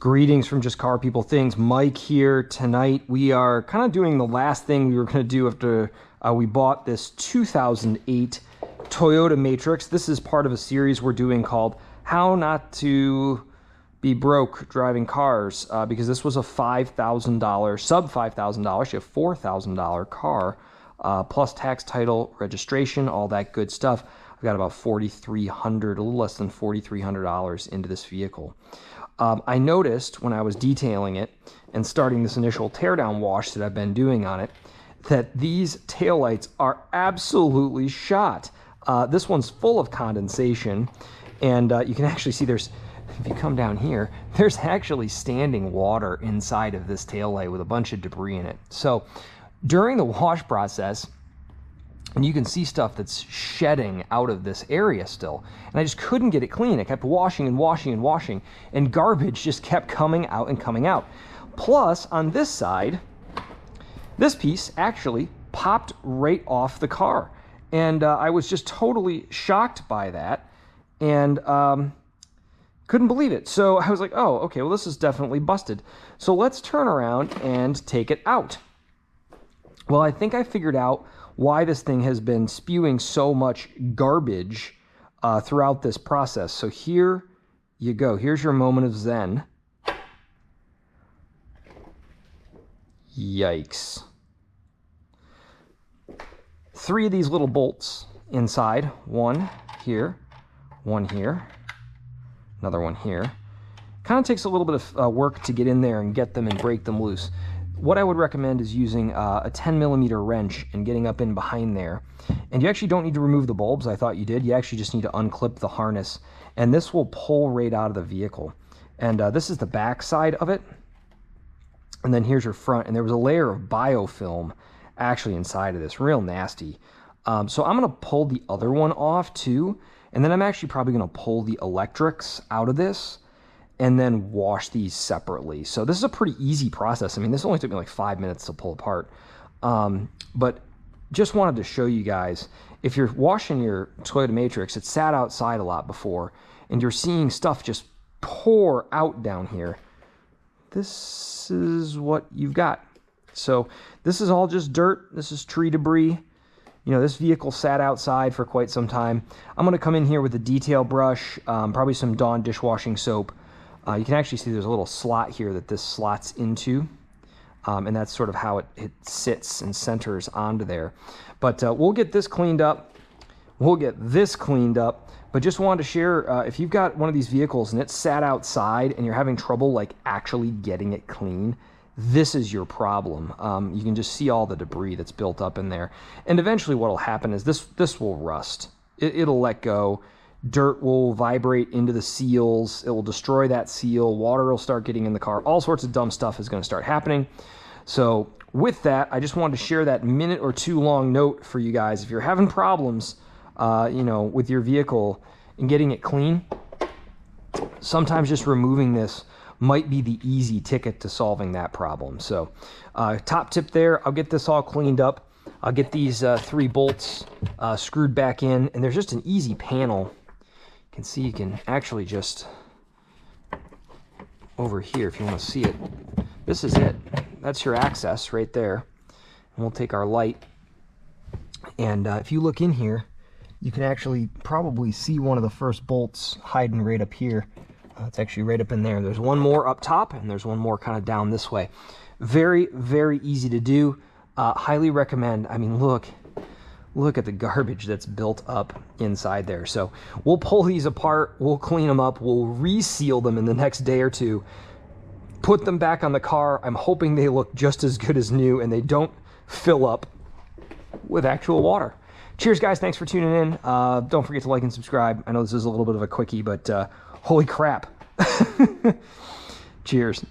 Greetings from Just Car People Things. Mike here. Tonight we are kind of doing the last thing we were going to do after we bought this 2008 Toyota Matrix. This is part of a series we're doing called How Not to Be Broke Driving Cars, because this was a $5,000, sub $5,000, actually a $4,000 car, plus tax, title, registration, all that good stuff. I've got about $4,300, a little less than $4,300 into this vehicle. I noticed when I was detailing it and starting this initial teardown wash that I've been doing on it, that these taillights are absolutely shot. This one's full of condensation, and you can actually see there's, if you come down here, there's actually standing water inside of this taillight with a bunch of debris in it. So during the wash process, and you can see stuff that's shedding out of this area still. And I just couldn't get it clean. I kept washing and washing and washing, and garbage just kept coming out and coming out. Plus, on this side, this piece actually popped right off the car. And I was just totally shocked by that, and couldn't believe it. So I was like, oh, okay, well, this is definitely busted. So let's turn around and take it out. Well, I think I figured out why this thing has been spewing so much garbage throughout this process. So here you go. Here's your moment of zen. Yikes. 3 of these little bolts inside. One here, another one here. Kind of takes a little bit of work to get in there and get them and break them loose. What I would recommend is using a 10mm wrench and getting up in behind there. And you actually don't need to remove the bulbs. I thought you did. You actually just need to unclip the harness, and this will pull right out of the vehicle. And this is the back side of it. And then here's your front, and there was a layer of biofilm actually inside of this, real nasty. So I'm going to pull the other one off too, and then I'm actually probably going to pull the electrics out of this and then wash these separately. So this is a pretty easy process. I mean, this only took me like 5 minutes to pull apart. But just wanted to show you guys, if you're washing your Toyota Matrix, it sat outside a lot before, and you're seeing stuff just pour out down here. This is what you've got. So this is all just dirt. This is tree debris. You know, this vehicle sat outside for quite some time. I'm gonna come in here with a detail brush, probably some Dawn dishwashing soap. You can actually see there's a little slot here that this slots into, and that's sort of how it sits and centers onto there. But we'll get this cleaned up. We'll get this cleaned up. But just wanted to share, if you've got one of these vehicles and it's sat outside and you're having trouble like actually getting it clean, this is your problem. You can just see all the debris that's built up in there. And eventually what will happen is this will rust. It'll let go. Dirt will vibrate into the seals. It will destroy that seal. Water will start getting in the car. All sorts of dumb stuff is going to start happening. So with that, I just wanted to share that minute or two long note for you guys. If you're having problems, you know, with your vehicle and getting it clean, sometimes just removing this might be the easy ticket to solving that problem. So top tip there, I'll get this all cleaned up. I'll get these 3 bolts screwed back in, and there's just an easy panel. You can see, you can actually just, over here if you want to see it, this is it. That's your access right there. And we'll take our light, and if you look in here, you can actually probably see one of the first bolts hiding right up here. It's actually right up in there. There's one more up top, and there's one more kind of down this way. Very, very easy to do. Highly recommend. I mean, look at the garbage that's built up inside there. So we'll pull these apart, we'll clean them up, we'll reseal them in the next day or two, put them back on the car. I'm hoping they look just as good as new and they don't fill up with actual water. Cheers, guys. Thanks for tuning in. Don't forget to like and subscribe. I know this is a little bit of a quickie, but holy crap. Cheers.